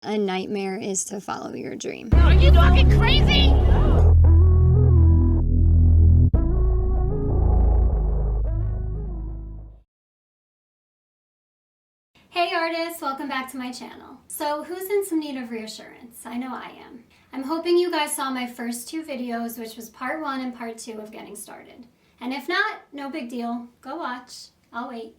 A nightmare is to follow your dream. Are you fucking crazy? Hey artists, welcome back to my channel. So who's in some need of reassurance? I know I am. I'm hoping you guys saw my first two videos, which was part 1 and part 2 of getting started. And if not, no big deal. Go watch. I'll wait.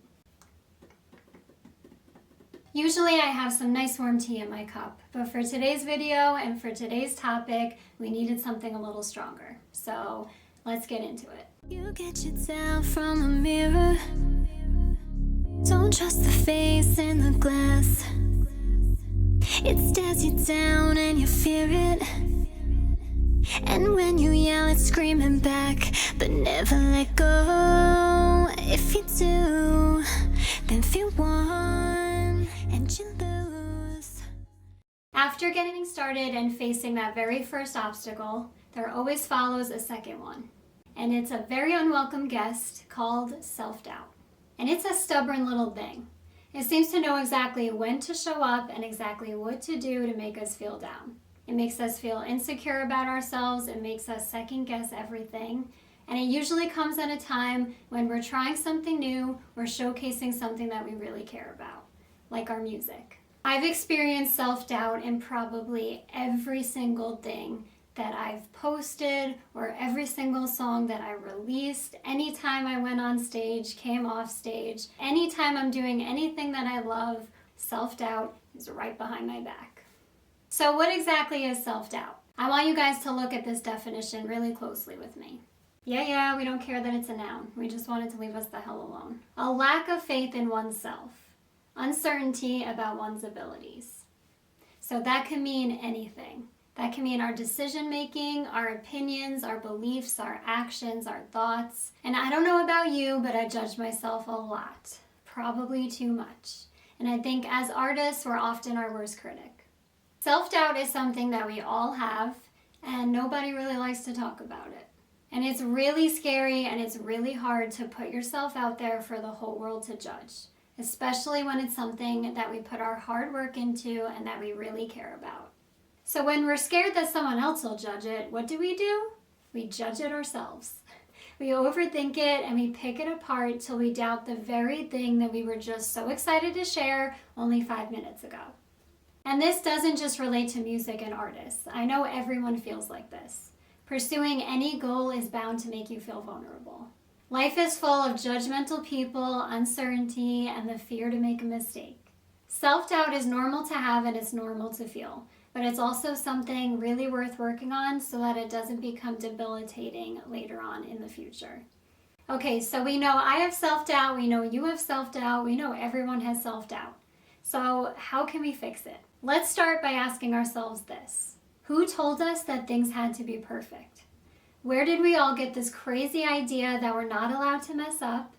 Usually I have some nice warm tea in my cup, but for today's video and for today's topic, we needed something a little stronger. So let's get into it. You get you down from a mirror. Don't trust the face in the glass. It stares you down and you fear it. And when you yell, it's screaming back, but never let go. If you do, then feel one and you lose. After getting started and facing that very first obstacle, there always follows a second one. And it's a very unwelcome guest called self-doubt. And it's a stubborn little thing. It seems to know exactly when to show up and exactly what to do to make us feel down. It makes us feel insecure about ourselves. It makes us second guess everything. And it usually comes at a time when we're trying something new or showcasing something that we really care about, like our music. I've experienced self-doubt in probably every single thing that I've posted or every single song that I released, anytime I went on stage, came off stage, anytime I'm doing anything that I love, self-doubt is right behind my back. So what exactly is self-doubt? I want you guys to look at this definition really closely with me. Yeah, we don't care that it's a noun. We just want it to leave us the hell alone. A lack of faith in oneself. Uncertainty about one's abilities. So that can mean anything. That can mean our decision making, our opinions, our beliefs, our actions, our thoughts. And I don't know about you, but I judge myself a lot. Probably too much. And I think as artists, we're often our worst critic. Self-doubt is something that we all have, and nobody really likes to talk about it. And it's really scary and it's really hard to put yourself out there for the whole world to judge, especially when it's something that we put our hard work into and that we really care about. So when we're scared that someone else will judge it, what do? We judge it ourselves. We overthink it and we pick it apart till we doubt the very thing that we were just so excited to share only 5 minutes ago. And this doesn't just relate to music and artists. I know everyone feels like this. Pursuing any goal is bound to make you feel vulnerable. Life is full of judgmental people, uncertainty, and the fear to make a mistake. Self-doubt is normal to have and it's normal to feel. But it's also something really worth working on so that it doesn't become debilitating later on in the future. Okay, so we know I have self-doubt, we know you have self-doubt, we know everyone has self-doubt. So how can we fix it? Let's start by asking ourselves this. Who told us that things had to be perfect? Where did we all get this crazy idea that we're not allowed to mess up?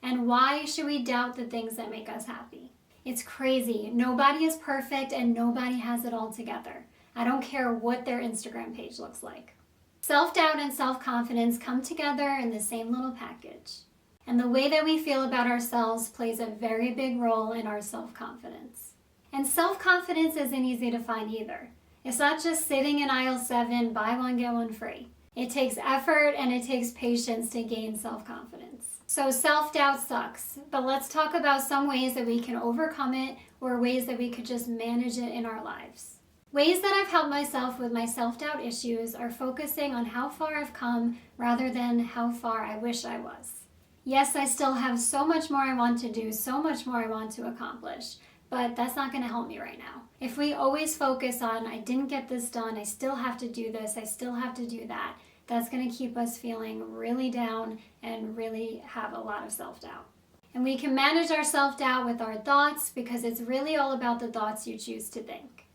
And why should we doubt the things that make us happy? It's crazy. Nobody is perfect and nobody has it all together. I don't care what their Instagram page looks like. Self-doubt and self-confidence come together in the same little package. And the way that we feel about ourselves plays a very big role in our self-confidence. And self-confidence isn't easy to find either. It's not just sitting in aisle 7, buy one, get one free. It takes effort and it takes patience to gain self-confidence. So self-doubt sucks, but let's talk about some ways that we can overcome it or ways that we could just manage it in our lives. Ways that I've helped myself with my self-doubt issues are focusing on how far I've come rather than how far I wish I was. Yes, I still have so much more I want to do, so much more I want to accomplish, but that's not going to help me right now. If we always focus on, I didn't get this done, I still have to do this, I still have to do that, that's going to keep us feeling really down and really have a lot of self-doubt. And we can manage our self-doubt with our thoughts because it's really all about the thoughts you choose to think.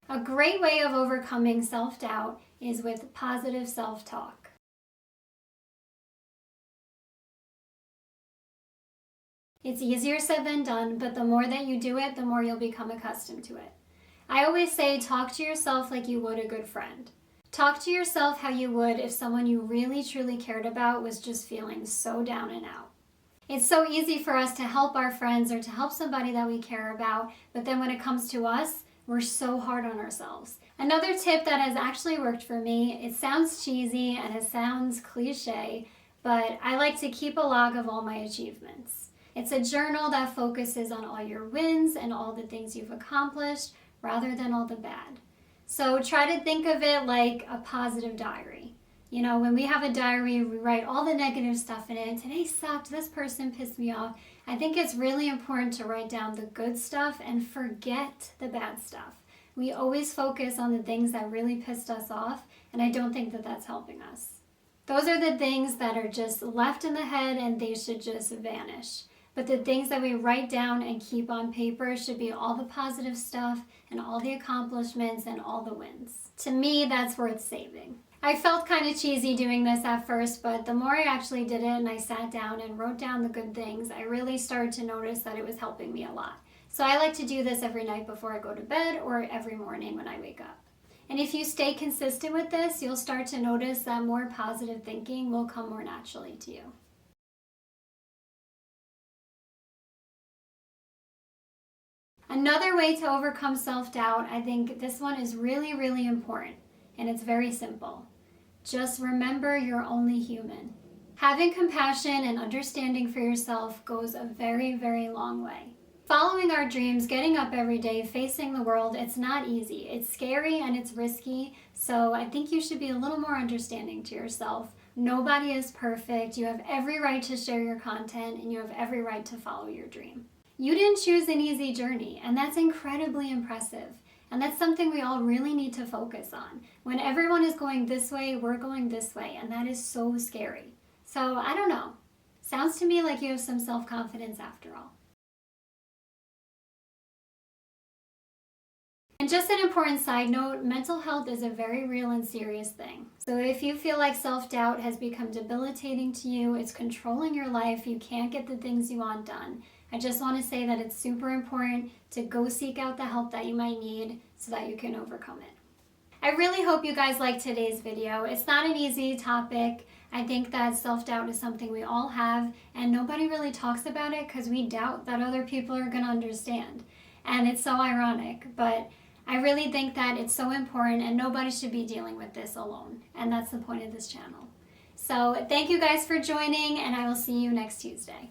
A great way of overcoming self-doubt is with positive self-talk. It's easier said than done, but the more that you do it, the more you'll become accustomed to it. I always say talk to yourself like you would a good friend. Talk to yourself how you would if someone you really truly cared about was just feeling so down and out. It's so easy for us to help our friends or to help somebody that we care about, but then when it comes to us, We're so hard on ourselves. Another tip that has actually worked for me, it sounds cheesy and it sounds cliche, but I like to keep a log of all my achievements. It's a journal that focuses on all your wins and all the things you've accomplished rather than all the bad. So try to think of it like a positive diary. You know, when we have a diary, we write all the negative stuff in it. Today sucked, this person pissed me off. I think it's really important to write down the good stuff and forget the bad stuff. We always focus on the things that really pissed us off, and I don't think that that's helping us. Those are the things that are just left in the head and they should just vanish. But the things that we write down and keep on paper should be all the positive stuff and all the accomplishments and all the wins. To me, that's worth saving. I felt kind of cheesy doing this at first, but the more I actually did it and I sat down and wrote down the good things, I really started to notice that it was helping me a lot. So I like to do this every night before I go to bed or every morning when I wake up. And if you stay consistent with this, you'll start to notice that more positive thinking will come more naturally to you. Another way to overcome self-doubt, I think this one is really, really important, and it's very simple. Just remember you're only human. Having compassion and understanding for yourself goes a very, very long way. Following our dreams, getting up every day, facing the world, it's not easy. It's scary and it's risky, so I think you should be a little more understanding to yourself. Nobody is perfect. You have every right to share your content, and you have every right to follow your dream. You didn't choose an easy journey, and that's incredibly impressive. And that's something we all really need to focus on. When everyone is going this way, we're going this way, and that is so scary. So I don't know. Sounds to me like you have some self-confidence after all. And just an important side note, mental health is a very real and serious thing. So if you feel like self-doubt has become debilitating to you, it's controlling your life, you can't get the things you want done, I just want to say that it's super important to go seek out the help that you might need so that you can overcome it. I really hope you guys liked today's video. It's not an easy topic. I think that self-doubt is something we all have, and nobody really talks about it because we doubt that other people are going to understand. And it's so ironic, but I really think that it's so important and nobody should be dealing with this alone. And that's the point of this channel. So thank you guys for joining, and I will see you next Tuesday.